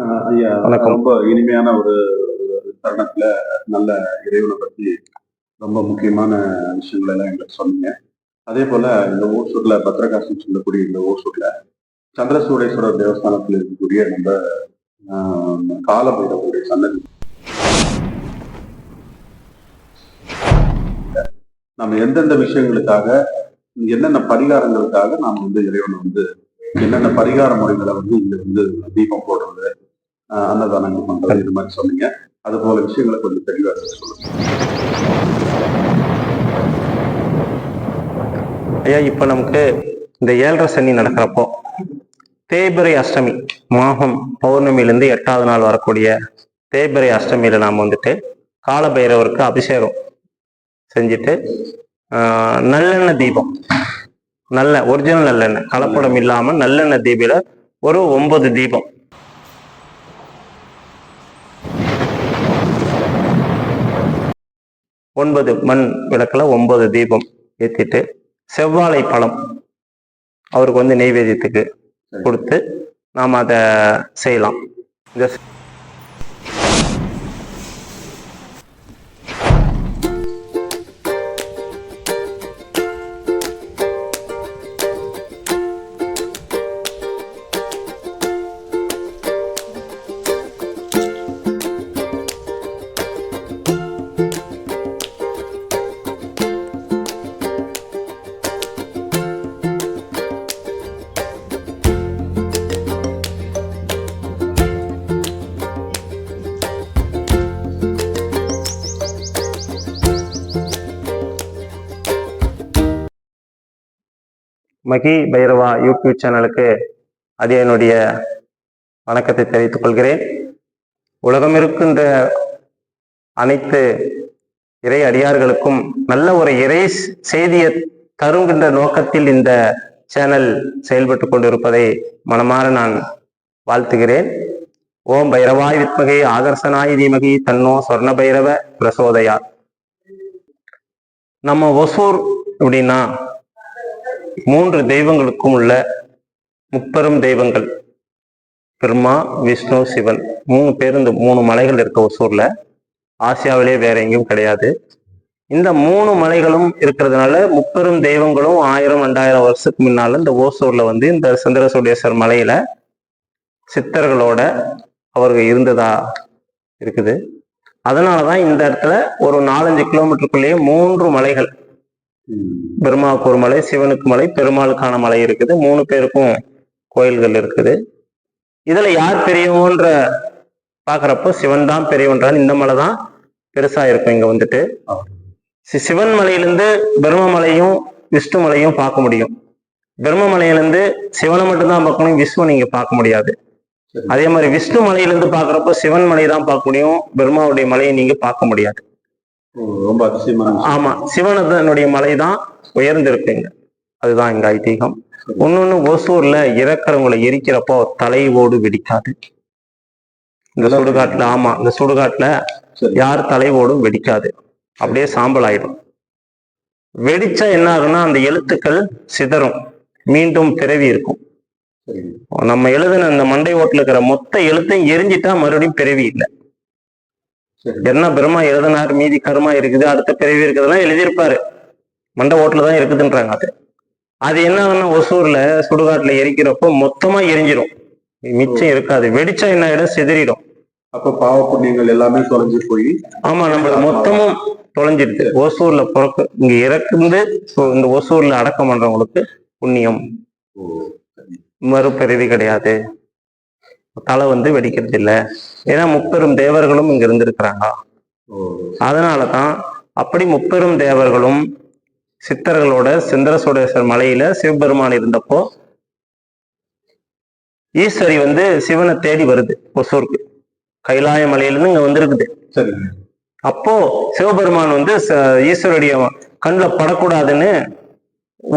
ஐயா, வணக்கம். ரொம்ப இனிமையான ஒரு தருணத்துல நல்ல இறைவனை பத்தி ரொம்ப முக்கியமான விஷயங்கள் எல்லாம் எங்களுக்கு சொன்னீங்க. அதே போல இந்த ஓசூர்ல பத்ரகாசம் சொல்லக்கூடிய இந்த ஓசூர்ல சந்திரசூடேஸ்வரர் தேவஸ்தானத்தில் இருக்கக்கூடிய நம்ம காலபைரவருடைய சன்னதி நம்ம எந்தெந்த விஷயங்களுக்காக என்னென்ன பரிகாரங்களுக்காக நாம் இறைவனை என்னென்ன பரிகார முறைகளை இங்க தீபம் போடுறது, அன்னதானங்கள் பண்றது, இது மாதிரி சொன்னீங்க. அது போல விஷயங்களை கொஞ்சம் தெளிவாக சொல்லுங்க ஐயா. இப்ப நமக்கு இந்த 7.5 சனி நடக்கிறப்போ தேய்பிறை அஷ்டமி மாகம் பௌர்ணமியிலிருந்து 8வது நாள் வரக்கூடிய தேய்பிறை அஷ்டமியில நாம் காலபைரவருக்கு அபிஷேகம் செஞ்சுட்டு நல்லெண்ணெய் தீபம், நல்ல ஒரிஜினல் நல்லெண்ணெய், கலப்படம் இல்லாம நல்லெண்ணெய் தீபில ஒரு 9 தீபம், மண் விளக்குல 9 தீபம் ஏத்திட்டு செவ்வாழை பழம் அவருக்கு நெய்வேத்தியத்துக்கு கொடுத்து நாம் அதை செய்யலாம். இந்த மகி பைரவா யூடியூப் சேனலுக்கு அது என்னுடைய வணக்கத்தை தெரிவித்துக் கொள்கிறேன். உலகம் இருக்கின்ற அனைத்து இறை அடியார்களுக்கும் நல்ல ஒரு இறை செய்தியை தருகின்ற நோக்கத்தில் இந்த சேனல் செயல்பட்டு கொண்டிருப்பதை மனமாற நான் வாழ்த்துகிறேன். ஓம் பைரவாய் வித்மகே ஆகர்ஷனாய் தீமகி தன்னோ சொர்ண பைரவ பிரசோதயா. நம்ம ஒசூர் அப்படின்னா 3 தெய்வங்களுக்கும் உள்ள முப்பெரும் தெய்வங்கள் பிரம்மா, விஷ்ணு, சிவன், 3 பேர், இந்த 3 மலைகள் இருக்க ஒசூர்ல. ஆசியாவிலே வேற எங்கேயும் கிடையாது. இந்த 3 மலைகளும் இருக்கிறதுனால முப்பெரும் தெய்வங்களும் 1000 2000 வருஷத்துக்கு முன்னால இந்த ஓசூர்ல இந்த சந்திரசூடேஸ்வரர் மலையில சித்தர்களோட அவர்கள் இருந்ததா இருக்குது. அதனாலதான் இந்த இடத்துல ஒரு 4-5 கிலோமீட்டருக்குள்ளேயே 3 மலைகள், பிரம்மாவுக்கு ஒரு மலை, சிவனுக்கு மலை, பெருமாளுக்கான மலை இருக்குது. 3 பேருக்கும் கோயில்கள் இருக்குது. இதுல யார் பெரியவன்ற பாக்குறப்போ சிவன் தான் பெரியவன்றான். இந்த மலை தான் பெருசா இருக்கும். இங்க சிவன் மலையிலிருந்து பிரம்ம மலையும் விஷ்ணு மலையும் பார்க்க முடியும். பிரம்ம மலையிலிருந்து சிவனை மட்டும்தான் பார்க்கணும், விஷ்ணு நீங்க பார்க்க முடியாது. அதே மாதிரி விஷ்ணு மலையிலிருந்து பாக்குறப்போ சிவன் மலை தான் பார்க்க முடியும், பிரம்மாவுடைய மலையை நீங்க பார்க்க முடியாது. ரொம்ப அதிசயமான. ஆமா, சிவனதனுடைய மலை தான் உயர்ந்திருக்குங்க. அதுதான் எங்க ஐதீகம். இன்னொன்னு, ஓசூர்ல இறக்கிறவங்களை எரிக்கிறப்போ தலை ஓடு வெடிக்காது. இந்த சுடுகாட்டுல, ஆமா, இந்த சுடுகாட்டுல யார் தலை ஓடும் வெடிக்காது, அப்படியே சாம்பல் ஆயிடும். வெடிச்சா என்ன ஆகும்னா அந்த எழுத்துக்கள் சிதறும், மீண்டும் பிறவி இருக்கும். நம்ம எழுதுன அந்த மண்டை ஓட்டுல இருக்கிற மொத்த எழுத்தையும் எரிஞ்சிட்டா மறுபடியும் பிறவி இல்லை. என்ன பிரம்மா எழுதினார், மீதி கருமா இருக்குது, அடுத்த பிறவி இருக்குதுன்னா எழுதியிருப்பாரு, மண்டை ஓட்டுல தான் இருக்குதுன்றாங்க. அது என்ன ஆகுன்னா ஒசூர்ல சுடுகாட்டுல எரிக்கிறப்போ மொத்தமா எரிஞ்சிடும், மிச்சம் இருக்காது. வெடிச்சா என்ன ஆயிடும், சிதறிடும். அப்ப பாவ புண்ணியங்கள் எல்லாமே தொலைஞ்சு போய், ஆமா, நம்ம மொத்தமும் தொலைஞ்சிடுது. ஓசூர்ல இங்க இறக்குந்து இந்த ஓசூர்ல அடக்கம் பண்றவங்களுக்கு புண்ணியம், மறுபிறவி கிடையாது, தலை வெடிக்கிறது இல்லை. ஏன்னா முப்பெரும் தேவர்களும் இங்க இருந்திருக்கிறாங்க. அதனாலதான் அப்படி முப்பெரும் தேவர்களும் சித்தர்களோட சந்திரசூடேஸ்வரர் மலையில சிவபெருமான் இருந்தப்போ ஈஸ்வரி சிவனை தேடி வருது ஒசூருக்கு. கைலாய மலையிலிருந்து இங்க வந்திருக்குது. சரி. அப்போ சிவபெருமான் ஈஸ்வருடைய கண்ணில் படக்கூடாதுன்னு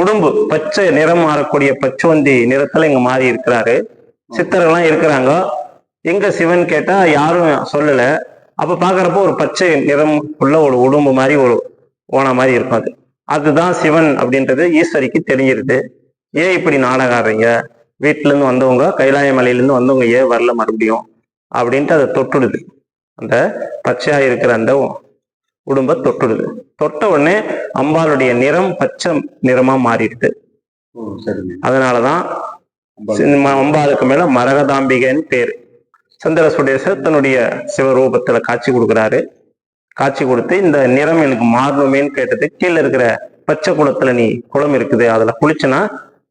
உடம்பு பச்சை நிறம் மாறக்கூடிய பச்சோந்தி நிறத்துல இங்க மாறி இருக்கிறாரு. சித்தர்கள்லாம் இருக்கிறாங்க. எங்க சிவன் கேட்டா யாரும் சொல்லல. அப்ப பாக்குறப்போ ஒரு பச்சை நிறம் உள்ள ஒரு உடம்பு மாதிரி ஒரு ஓன மாதிரி இருக்கும். அதுதான் சிவன் அப்படின்றது ஈஸ்வரிக்கு தெரிஞ்சிருது. ஏன் இப்படி நாடகம் ஆடுறீங்க, வீட்டுல இருந்து வந்தவங்க, கைலாய மலையில இருந்து வந்தவங்க ஏன் வரல மறுபடியும் அப்படின்ட்டு அதை தொட்டுடுது. அந்த பச்சையா இருக்கிற அந்த உடும்ப தொட்டுடுது. தொட்ட உடனே அம்பாளுடைய நிறம் பச்சை நிறமா மாறிடுது. அதனாலதான் அம்பாளுக்கு மேல மரகதாம்பிகைன்னு பேரு. சந்திர சுடேசர் தன்னுடைய சிவரூபத்துல காட்சி கொடுக்குறாரு. காட்சி கொடுத்து இந்த நிறம் எனக்கு மாறணுமேன்னு கேட்டது. கீழே இருக்கிற பச்சை குளத்துல நீ குளம் இருக்குது, அதுல குளிச்சனா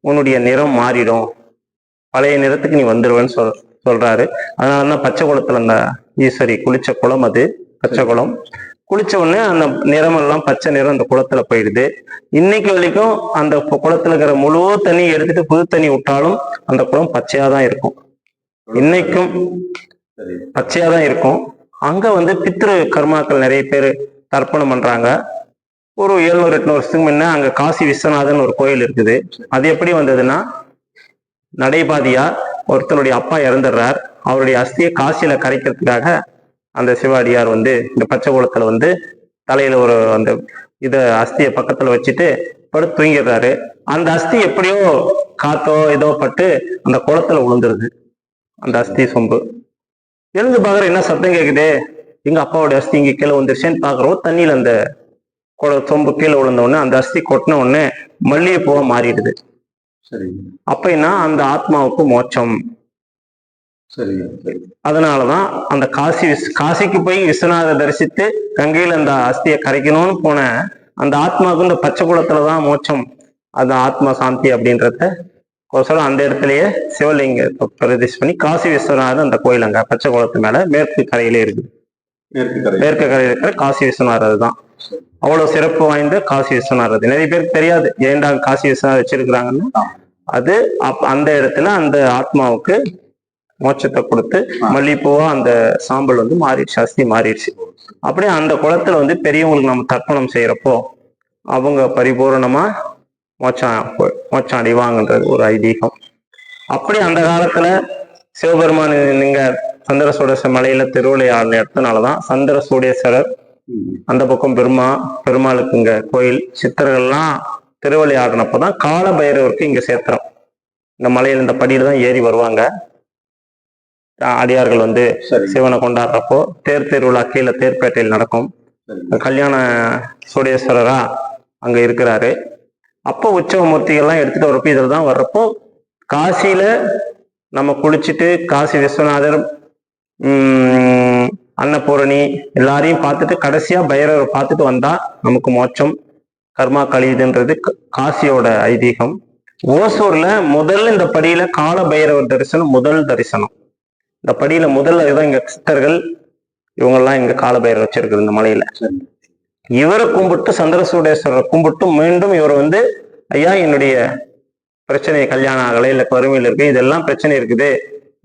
உன்னுடைய நிறம் மாறிடும், பழைய நிறத்துக்கு நீ வந்துடுவேன்னு சொல்றாரு. அதனாலதான் பச்சை குளத்துல அந்த ஈஸ்வரி குளிச்ச குளம் அது பச்சை குளம். குளிச்ச உடனே அந்த நிறம் எல்லாம் பச்சை நிறம் அந்த குளத்துல போயிடுது. இன்னைக்கு வரைக்கும் அந்த குளத்துல இருக்கிற முழு தண்ணி எடுத்துட்டு புது தண்ணி விட்டாலும் அந்த குளம் பச்சையாதான் இருக்கும். இன்னைக்கும் பச்சையாதான் இருக்கும். அங்க பித்ரு கர்மாக்கள் நிறைய பேர் தர்ப்பணம் பண்றாங்க. ஒரு 700-800 வருஷத்துக்கு முன்ன அங்க காசி விஸ்வநாதன் ஒரு கோயில் இருக்குது. அது எப்படி வந்ததுன்னா, நடைபாதியா ஒருத்தனுடைய அப்பா இறந்துடுறார். அவருடைய அஸ்தியை காசியில கரைக்கிறதுக்காக அந்த சிவாடியார் இந்த பச்சை குளத்துல தலையில ஒரு அந்த அஸ்தியை பக்கத்துல வச்சுட்டு படுத்து தூங்கிடுறாரு. அந்த அஸ்தி எப்படியோ காத்தோ ஏதோ பட்டு அந்த குளத்துல விழுந்துருது. அந்த அஸ்தி சொம்பு எழுந்து பாக்குற, என்ன சத்தம் கேக்குது, எங்க அப்பாவோட அஸ்தி இங்க கீழே வந்துருச்சேன்னு பாக்குறோம். தண்ணியில அந்த சொம்பு கீழே விழுந்த உடனே அந்த அஸ்தி கொட்டின உடனே மல்லிகைப்பூவா மாறிடுது. அப்படின்னா அந்த ஆத்மாவுக்கு மோட்சம். அதனாலதான் அந்த காசிக்கு போய் விஸ்வநாத தரிசித்து கங்கையில அந்த அஸ்தியை கரைக்கணும்னு போன அந்த ஆத்மாவுக்கு இந்த பச்சை குளத்துலதான் மோட்சம், அது ஆத்மா சாந்தி அப்படின்றத அந்த இடத்துலயே சிவலிங்க பிரதிஷ்டை பண்ணி காசி விஸ்வநாதர் அந்த கோயில் அங்க பச்சை குளத்து மேல மேற்கு கரையிலே இருக்குது. மேற்கு கரையில இருக்கிற காசி விஸ்வநாதர் அதுதான். அவ்வளவு சிறப்பு வாய்ந்த காசி விஸ்வநாதர். நிறைய பேருக்கு தெரியாது ஏன்டா காசி விஸ்வநாதர் வச்சிருக்கிறாங்கன்னு. அது அந்த இடத்துல அந்த ஆத்மாவுக்கு மோட்சத்தை கொடுத்து மல்லிப்பூவா அந்த சாம்பல் மாறிடுச்சு, அஸ்தி மாறிடுச்சு. அப்படியே அந்த குளத்துல பெரியவங்களுக்கு நம்ம தர்ப்பணம் செய்யறப்போ அவங்க பரிபூர்ணமா மோட்சம் அடைவாங்கன்றது ஒரு ஐதீகம். அப்படி அந்த காலத்துல சிவபெருமான் நீங்க சந்திர சூடேஸ்வர மலையில திருவிளையாடல் இடத்துனாலதான் சந்திர சூடேஸ்வரர், அந்த பக்கம் பெருமாளுக்கு இங்க கோயில், சித்தர்கள்லாம் திருவிளையாடினப்பதான் கால பைரவருக்கு இங்க சேர்த்துறோம். இந்த மலையில இந்த படியில தான் ஏறி வருவாங்க அடியார்கள் சிவனை கொண்டாடுறப்போ. தேர் திருவிழா கீழே தேர்பேட்டையில் நடக்கும். கல்யாண சூடேஸ்வரரா அங்க இருக்கிறாரு. அப்போ உற்சவ மூர்த்திகள்லாம் எடுத்துட்டு வரப்போ இதில் தான் வர்றப்போ காசியில நம்ம குளிச்சுட்டு காசி விஸ்வநாதர், அன்னபூரணி எல்லாரையும் பார்த்துட்டு கடைசியா பைரவரை பார்த்துட்டு வந்தா நமக்கு மோட்சம், கர்மா கழியுதுன்றது காசியோட ஐதீகம். ஓசூர்ல முதல்ல இந்த படியில கால பைரவர் தரிசனம் முதல் தரிசனம். இந்த படியில முதல்ல இதுதான் இங்க சித்தர்கள் இவங்கெல்லாம் இங்க கால பைரவர் வச்சிருக்குது இந்த மலையில. இவரை கும்பிட்டு சந்திரசூடேஸ்வரரை கும்பிட்டு மீண்டும் இவர் ஐயா என்னுடைய பிரச்சனை கல்யாணம் ஆகலை, இல்லை வறுமையில் இருக்கு, இதெல்லாம் பிரச்சனை இருக்குது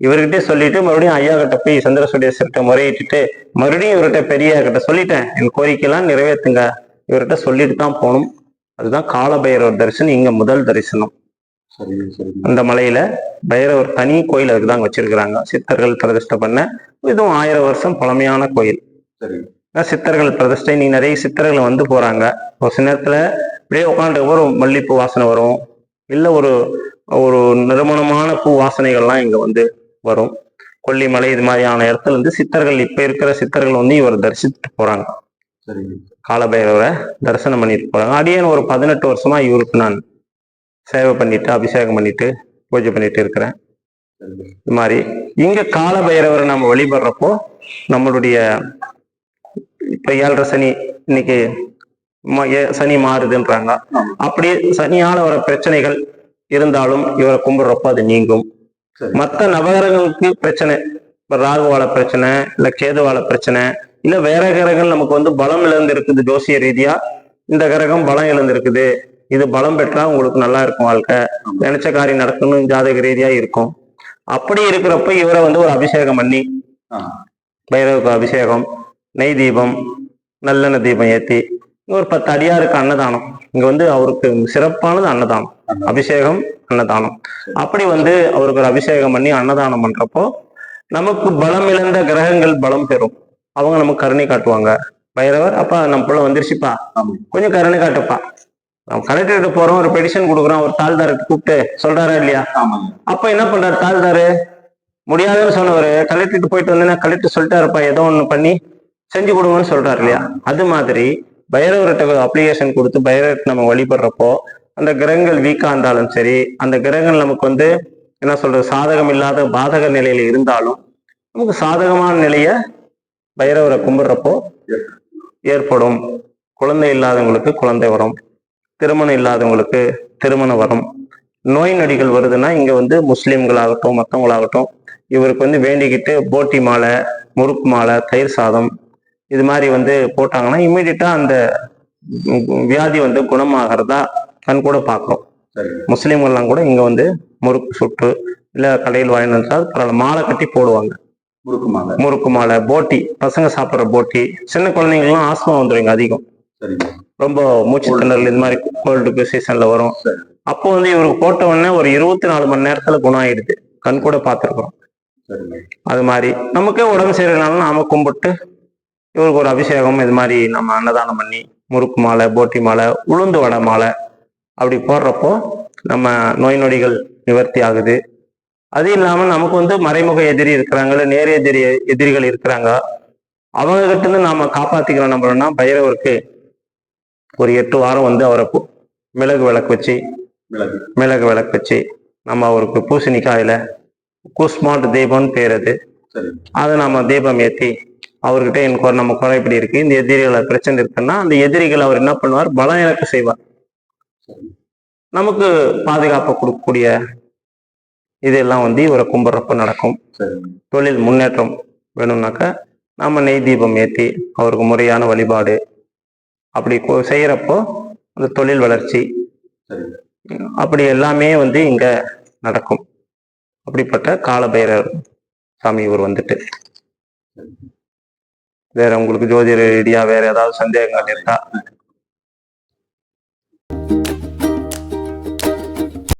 இவர்கிட்ட சொல்லிட்டு மறுபடியும் ஐயா கிட்ட போய் சந்திரசூடேஸ்வர்கிட்ட முறையிட்டு மறுபடியும் இவர்கிட்ட பெரிய கிட்ட சொல்லிட்டேன், என் கோரிக்கையெல்லாம் நிறைவேற்றுங்க, இவர்கிட்ட சொல்லிட்டு தான் போகணும். அதுதான் கால பைரவர் தரிசனம் இங்க முதல் தரிசனம். அந்த மலையில பைரவர் தனி கோயில் அதுக்குதான் வச்சிருக்கிறாங்க, சித்தர்கள் பிரதிஷ்டை பண்ண. இதுவும் 1000 வருஷம் பழமையான கோயில். சித்தர்கள் பிரதிஷ்டை. நீங்க நிறைய சித்தர்கள் போறாங்க. ஒரு சில நேரத்துல அப்படியே உட்காந்து ஒரு மல்லிப்பூ வாசனை வரும், இல்ல ஒரு ஒரு நறுமணமான பூ வாசனைகள்லாம் இங்க வரும். கொல்லிமலை இது மாதிரியான இடத்துல சித்தர்கள், இப்ப இருக்கிற சித்தர்கள் இவர் தரிசித்துட்டு போறாங்க. காலபைரவரை தரிசனம் பண்ணிட்டு போறாங்க. அடியேன் ஒரு 18 வருஷமா இவருக்கு நான் சேவை பண்ணிட்டு அபிஷேகம் பண்ணிட்டு பூஜை பண்ணிட்டு இருக்கிறேன். இது மாதிரி இங்க காலபைரவரை நம்ம வழிபடுறப்போ நம்மளுடைய இப்ப 7.5 சனி, இன்னைக்கு சனி மாறுதுன்றாங்க. அப்படி சனியால வர பிரச்சனைகள் இருந்தாலும் இவரை கும்பிடுறப்போ அது நீங்கும். மற்ற நவகிரகங்களுக்கு பிரச்சனை, இப்ப ராகுவால பிரச்சனை, இல்ல கேதுவால பிரச்சனை, இல்ல வேற கிரகங்கள் நமக்கு பலம் இழந்து இருக்குது ஜோசிய ரீதியா, இந்த கிரகம் பலம் இழந்து இருக்குது, இது பலம் பெற்றா உங்களுக்கு நல்லா இருக்கும், வாழ்க்கை நினைச்ச காரியம் நடக்கணும், ஜாதக ரீதியா இருக்கும். அப்படி இருக்கிறப்ப இவரை ஒரு அபிஷேகம் பண்ணி, பைரவருக்கு அபிஷேகம், நெய் தீபம், நல்லெண்ணெய் தீபம் ஏத்தி ஒரு 10 அடியாருக்கு அன்னதானம். இங்க அவருக்கு சிறப்பானது அன்னதானம், அபிஷேகம் அன்னதானம். அப்படி அவருக்கு ஒரு அபிஷேகம் பண்ணி அன்னதானம் பண்றப்போ நமக்கு பலம் இழந்த கிரகங்கள் பலம் பெறும். அவங்க நமக்கு கருணை காட்டுவாங்க. பைரவர், அப்பா நம்ம புள்ள வந்துருச்சுப்பா, கொஞ்சம் கருணை காட்டுப்பா. நம்ம கலெக்டர்கிட்ட போறோம், ஒரு பெடிஷன் கொடுக்குறோம், ஒரு தாழ்தாரை கூப்பிட்டு சொல்றாரா இல்லையா? அப்ப என்ன பண்றாரு தாழ்தாரு, முடியாதுன்னு சொன்னவர் கலெக்டருக்கு போயிட்டு வந்தேன்னா கலெக்டர் சொல்லிட்டாருப்பா ஏதோ ஒண்ணு பண்ணி செஞ்சு கொடுங்கன்னு சொல்றாரு இல்லையா? அது மாதிரி பைரவர்கிட்ட அப்ளிகேஷன் கொடுத்து பைரவர்கிட்ட நம்ம வழிபடுறப்போ அந்த கிரகங்கள் வீக்கா இருந்தாலும் சரி, அந்த கிரகங்கள் நமக்கு வந்து என்ன சொல்றது சாதகம் இல்லாத பாதக நிலையில இருந்தாலும் நமக்கு சாதகமான நிலைய பைரவரை கும்பிடுறப்போ ஏற்படும். குழந்தை இல்லாதவங்களுக்கு குழந்தை வரும், திருமணம் இல்லாதவங்களுக்கு திருமணம் வரும். நோய் நொடிகள் வருதுன்னா இங்க வந்து முஸ்லிம்களாகட்டும் மற்றவங்களாகட்டும் இவருக்கு வந்து வேண்டிக்கிட்டு போட்டி மாலை, முறுக்கு மாலை, தயிர் சாதம் இது மாதிரி வந்து போட்டாங்கன்னா இம்மிடியட்டா அந்த வியாதி வந்து குணமாகிறதா கண் கூட பார்க்குறோம். முஸ்லீம்கள்லாம் கூட இங்க வந்து முறுக்கு சுட்டு இல்ல கடையில் வாங்கிட்டு பரவாயில்ல மாலை கட்டி போடுவாங்க. முறுக்கு மாலை, போட்டி, பசங்க சாப்பிட்ற போட்டி. சின்ன குழந்தைங்கலாம் ஆஸ்மா வந்துருங்க அதிகம், ரொம்ப மூச்சு திணறல் இது மாதிரி கோல்டு சீசன்ல வரும். அப்போ வந்து இவருக்கு போட்ட உடனே ஒரு 24 மணி நேரத்துல குணம் ஆயிடுது, கண் கூட பார்த்துருக்கோம். அது மாதிரி நமக்கே உடம்பு சரியில்லைனாலும் நாம கும்பிட்டு இவருக்கு ஒரு அபிஷேகம் இது மாதிரி நம்ம அன்னதானம் பண்ணி முறுக்கு மாலை, போட்டி மாலை, உளுந்து வடை மாலை அப்படி போடுறப்போ நம்ம நோய் நொடிகள் நிவர்த்தி ஆகுது. அது இல்லாம நமக்கு வந்து மறைமுக எதிரி இருக்கிறாங்க, நேர் எதிரிகள் இருக்கிறாங்க, அவங்க கிட்ட இருந்து நாம காப்பாத்திக்கிறோம். நம்மளோம்னா பைரவருக்கு ஒரு 8 வாரம் வந்து அவரை மிளகு விளக்கு வச்சு நம்ம அவருக்கு பூசணிக்காயில கூஸ்மாட் தீபம்னு பேர் அது, அதை நம்ம தீபம் ஏற்றி அவர்கிட்ட எனக்கு நம்ம குறை இப்படி இருக்கு, இந்த எதிரிகளை பிரச்சனை இருக்குன்னா அந்த எதிரிகள் அவர் என்ன பண்ணுவார், பலம் இழக்க செய்வார். நமக்கு பாதுகாப்பு கொடுக்கக்கூடிய இதெல்லாம் வந்து இவரை கும்பிட்றப்ப நடக்கும். தொழில் முன்னேற்றம் வேணும்னாக்க நம்ம நெய் தீபம் ஏற்றி அவருக்கு முறையான வழிபாடு அப்படி செய்யறப்போ அந்த தொழில் வளர்ச்சி அப்படி எல்லாமே வந்து இங்க நடக்கும். அப்படிப்பட்ட காலபைரவர் சாமி இவர் வந்துட்டு. வேற உங்களுக்கு ஜோதிட ரீதியா வேற ஏதாவது சந்தேகங்கள் இருக்கா?